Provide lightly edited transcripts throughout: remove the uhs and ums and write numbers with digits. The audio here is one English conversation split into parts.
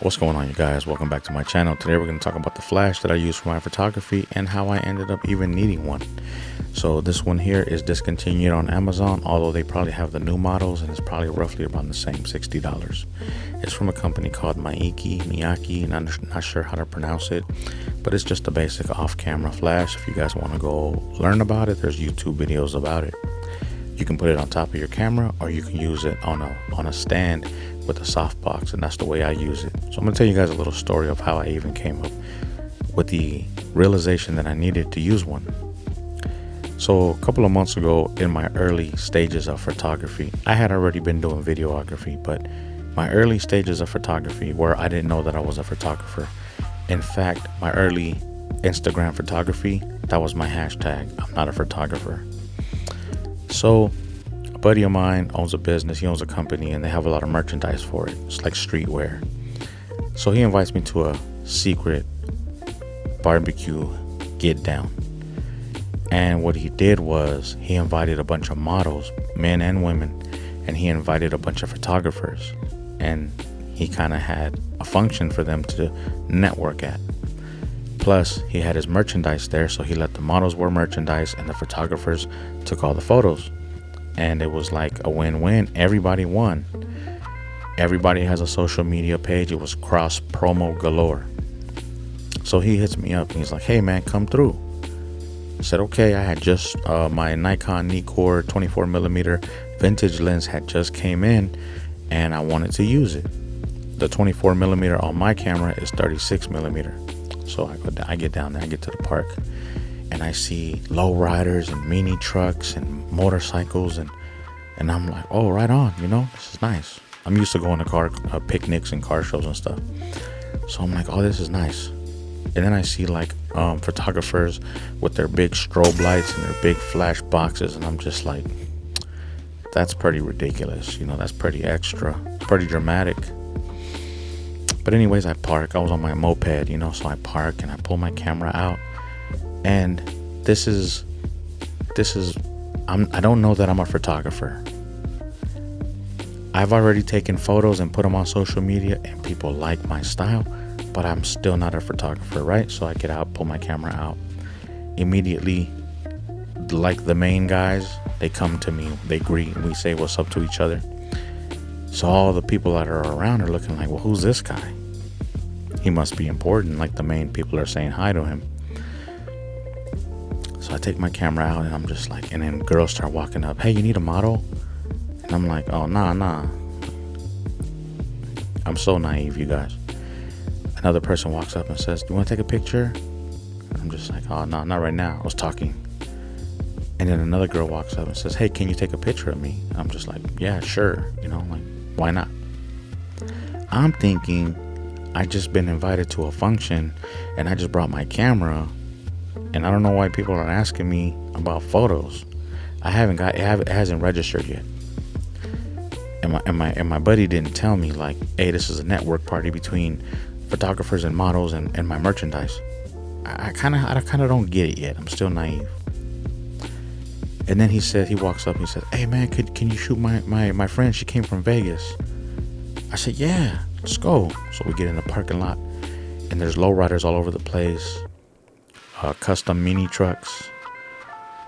What's going on, you guys? Welcome back to my channel. Today we're going to talk about the flash that I use for my photography and how I ended up even needing one. So this one here is discontinued on Amazon, although they probably have the new models and it's probably roughly around the same $60. It's from a company called Miyake, and I'm not sure how to pronounce it, but it's just a basic off-camera flash. If you guys want to go learn about it, there's YouTube videos about it. You can put it on top of your camera, or you can use it on a stand with a softbox, and that's the way I use it. So I'm gonna tell you guys a little story of how I even came up with the realization that I needed to use one. So a couple of months ago, in my early stages of photography, I had already been doing videography, but my early stages of photography where I didn't know that I was a photographer. In fact, my early Instagram photography, that was my hashtag, I'm not a photographer. So a buddy of mine owns a business, he owns a company, and they have a lot of merchandise for it. It's like streetwear. So he invites me to a secret barbecue get down. And what he did was he invited a bunch of models, men and women, and he invited a bunch of photographers. And he kind of had a function for them to network at. Plus, he had his merchandise there, so he let the models wear merchandise and the photographers took all the photos. And it was like a win-win. Everybody won. Everybody has a social media page. It was cross promo galore. So he hits me up and he's like, "Hey man, come through." I said, okay. I had just my NIKON 24mm vintage lens had just came in and I wanted to use it. The 24mm on my camera is 36mm. So I get down there, I get to the park, and I see lowriders and mini trucks and motorcycles, and I'm like, oh, right on, this is nice. I'm used to going to car picnics and car shows and stuff. So I'm like, oh, this is nice. And then I see like photographers with their big strobe lights and their big flash boxes, and I'm just like, that's pretty ridiculous. That's pretty extra. It's pretty dramatic. But anyways, I park. I was on my moped, so I park and I pull my camera out. And I don't know that I'm a photographer. I've already taken photos and put them on social media and people like my style, but I'm still not a photographer, right? So I get out, pull my camera out. Immediately, like the main guys, they come to me, they greet, and we say what's up to each other. So all the people that are around are looking like, well, who's this guy? He must be important, like the main people are saying hi to him. So I take my camera out and I'm just like, and then girls start walking up, "Hey, you need a model?" And I'm like, oh, nah. I'm so naive, you guys. Another person walks up and says, "Do you want to take a picture?" And I'm just like, oh, no, not right now. I was talking. And then another girl walks up and says, "Hey, can you take a picture of me?" And I'm just like, yeah, sure. Like, why not? I'm thinking I just been invited to a function and I just brought my camera, and I don't know why people are asking me about photos. It hasn't registered yet. And my buddy didn't tell me like, hey, this is a network party between photographers and models and my merchandise. I kind of don't get it yet. I'm still naive. And then he walks up and he says, "Hey man, can you shoot my friend? She came from Vegas." I said, "Yeah, let's go." So we get in the parking lot and there's lowriders all over the place, custom mini trucks,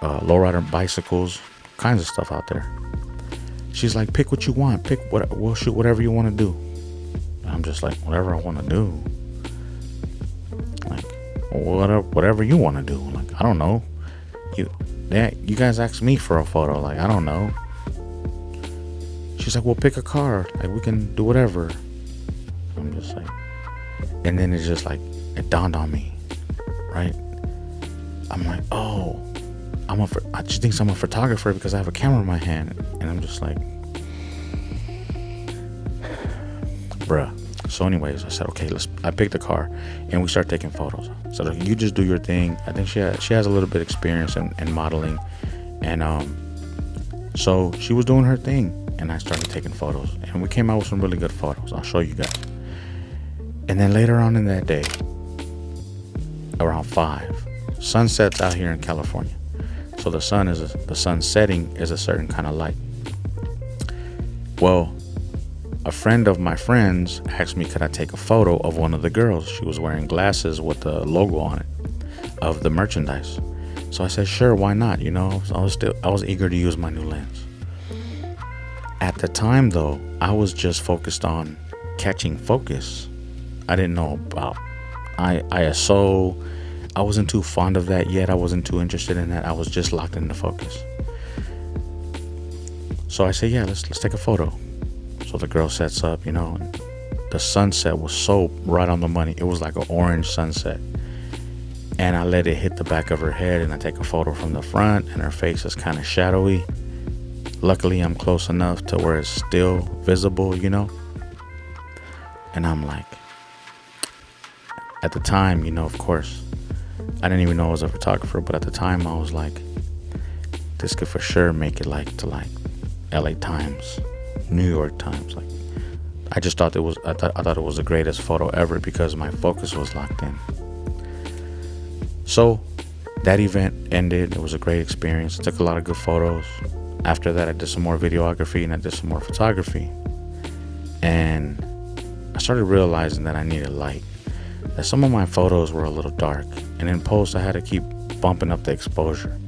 lowrider bicycles, kinds of stuff out there. She's like, "Pick what you want. We'll shoot whatever you want to do." And I'm just like, whatever I want to do? Like, whatever you want to do. Like, I don't know. You guys asked me for a photo. Like, I don't know. She's like, "Well, pick a car. Like, we can do whatever." I'm just like, and then it's just like, it dawned on me, right? I'm like, oh, she thinks I'm a photographer because I have a camera in my hand. And I'm just like, bruh. So anyways, I said, okay, I picked a car and we start taking photos. So like, you just do your thing. I think she has a little bit of experience in modeling. And so she was doing her thing and I started taking photos. And we came out with some really good photos. I'll show you guys. And then later on in that day, around 5, sun sets out here in California. So the sun setting is a certain kind of light. Well, a friend of my friends asked me, could I take a photo of one of the girls? She was wearing glasses with the logo on it of the merchandise. So I said, sure, why not? You know, I was eager to use my new lens. At the time though, I was just focused on catching focus. I didn't know about ISO. I wasn't too fond of that yet. I wasn't too interested in that. I was just locked into focus. So I said, yeah, let's take a photo. So the girl sets up, you know, and the sunset was so right on the money. It was like an orange sunset. And I let it hit the back of her head, and I take a photo from the front, and her face is kind of shadowy. Luckily, I'm close enough to where it's still visible, you know. And I'm like, at the time, you know, of course, I didn't even know I was a photographer, but at the time I was like, this could for sure make it like to like LA Times, New York Times. Like, I just thought I thought it was the greatest photo ever because my focus was locked in. So that event ended. It was a great experience. I took a lot of good photos. After that, I did some more videography and I did some more photography. And I started realizing that I needed light, that some of my photos were a little dark, and in post I had to keep bumping up the exposure.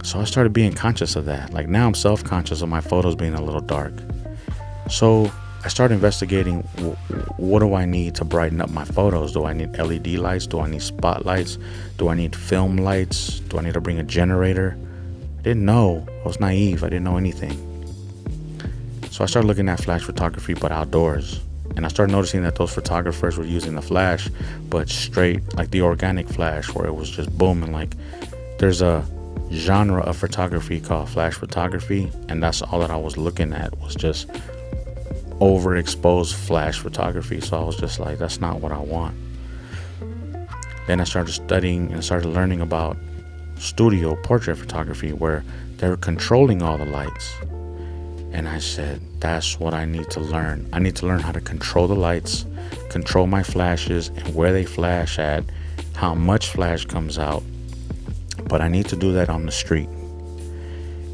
So I started being conscious of that. Like, now I'm self-conscious of my photos being a little dark. So I started investigating, what do I need to brighten up my photos? Do I need LED lights? Do I need spotlights? Do I need film lights? Do I need to bring a generator? I didn't know. I was naive. I didn't know anything. So I started looking at flash photography, but outdoors. And I started noticing that those photographers were using the flash, but straight, like the organic flash, where it was just booming. Like, there's a genre of photography called flash photography, and that's all that I was looking at, was just overexposed flash photography. So I was just like, that's not what I want. Then I started studying and started learning about studio portrait photography, where they're controlling all the lights. And I said, that's what I need to learn. I need to learn how to control the lights, control my flashes and where they flash at, how much flash comes out. But I need to do that on the street.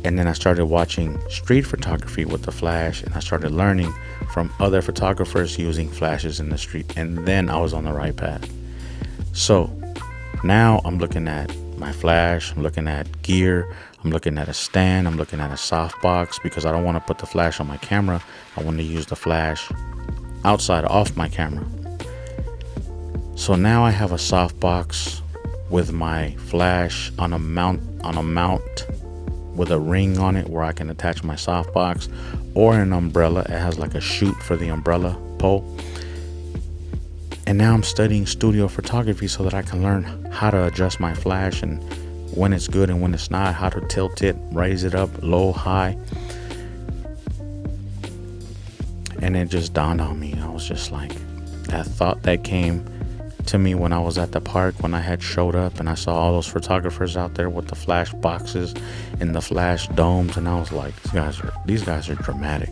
And then I started watching street photography with the flash, and I started learning from other photographers using flashes in the street. And then I was on the right path. So now I'm looking at my flash, I'm looking at gear, I'm looking at a stand, I'm looking at a softbox, because I don't want to put the flash on my camera. I want to use the flash outside off my camera. So now I have a softbox with my flash on a mount with a ring on it where I can attach my softbox, or an umbrella. It has like a chute for the umbrella pole. And now I'm studying studio photography so that I can learn how to adjust my flash and when it's good and when it's not, how to tilt it, raise it up, low, high. And it just dawned on me. I was just like, that thought that came to me when I was at the park, when I had showed up and I saw all those photographers out there with the flash boxes and the flash domes, and I was like, these guys are dramatic.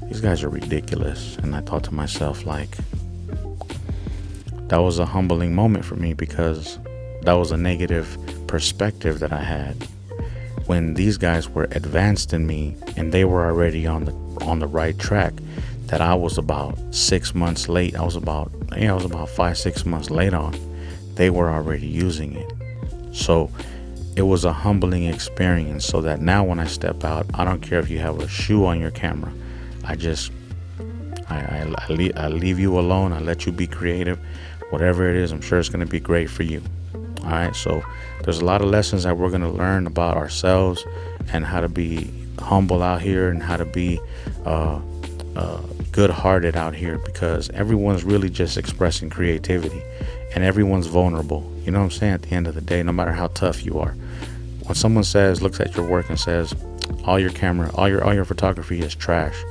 These guys are ridiculous. And I thought to myself, like, that was a humbling moment for me, because that was a negative perspective that I had when these guys were advanced in me and they were already on the right track, that I was about 6 months late. I was about 5-6 months late on. They were already using it. So it was a humbling experience, so that now when I step out, I don't care if you have a shoe on your camera. I leave you alone. I let you be creative. Whatever it is, I'm sure it's going to be great for you. All right. So there's a lot of lessons that we're going to learn about ourselves and how to be humble out here and how to be good-hearted out here, because everyone's really just expressing creativity and everyone's vulnerable. You know what I'm saying? At the end of the day, no matter how tough you are, when someone looks at your work and says, all your photography is trash,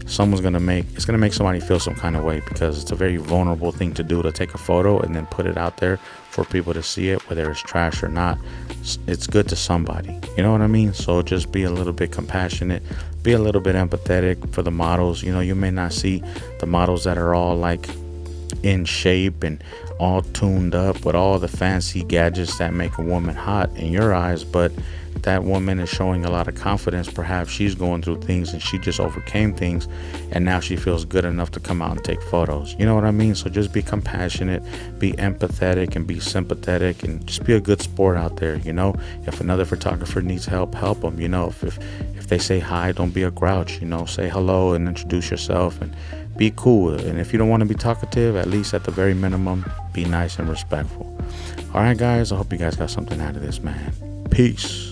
it's gonna make somebody feel some kind of way, because it's a very vulnerable thing to do, to take a photo and then put it out there for people to see it, whether it's trash or not. It's good to somebody, you know what I mean? So just be a little bit compassionate, be a little bit empathetic for the models. You know, you may not see the models that are all like in shape and all tuned up with all the fancy gadgets that make a woman hot in your eyes, but that woman is showing a lot of confidence. Perhaps she's going through things and she just overcame things, and now she feels good enough to come out and take photos. You know what I mean? So just be compassionate, be empathetic, and be sympathetic, and just be a good sport out there. You know, if another photographer needs help, help them. You know, if they say hi, don't be a grouch. You know, say hello and introduce yourself and be cool. And if you don't want to be talkative, at least at the very minimum, be nice and respectful. All right, guys, I hope you guys got something out of this, man. Peace.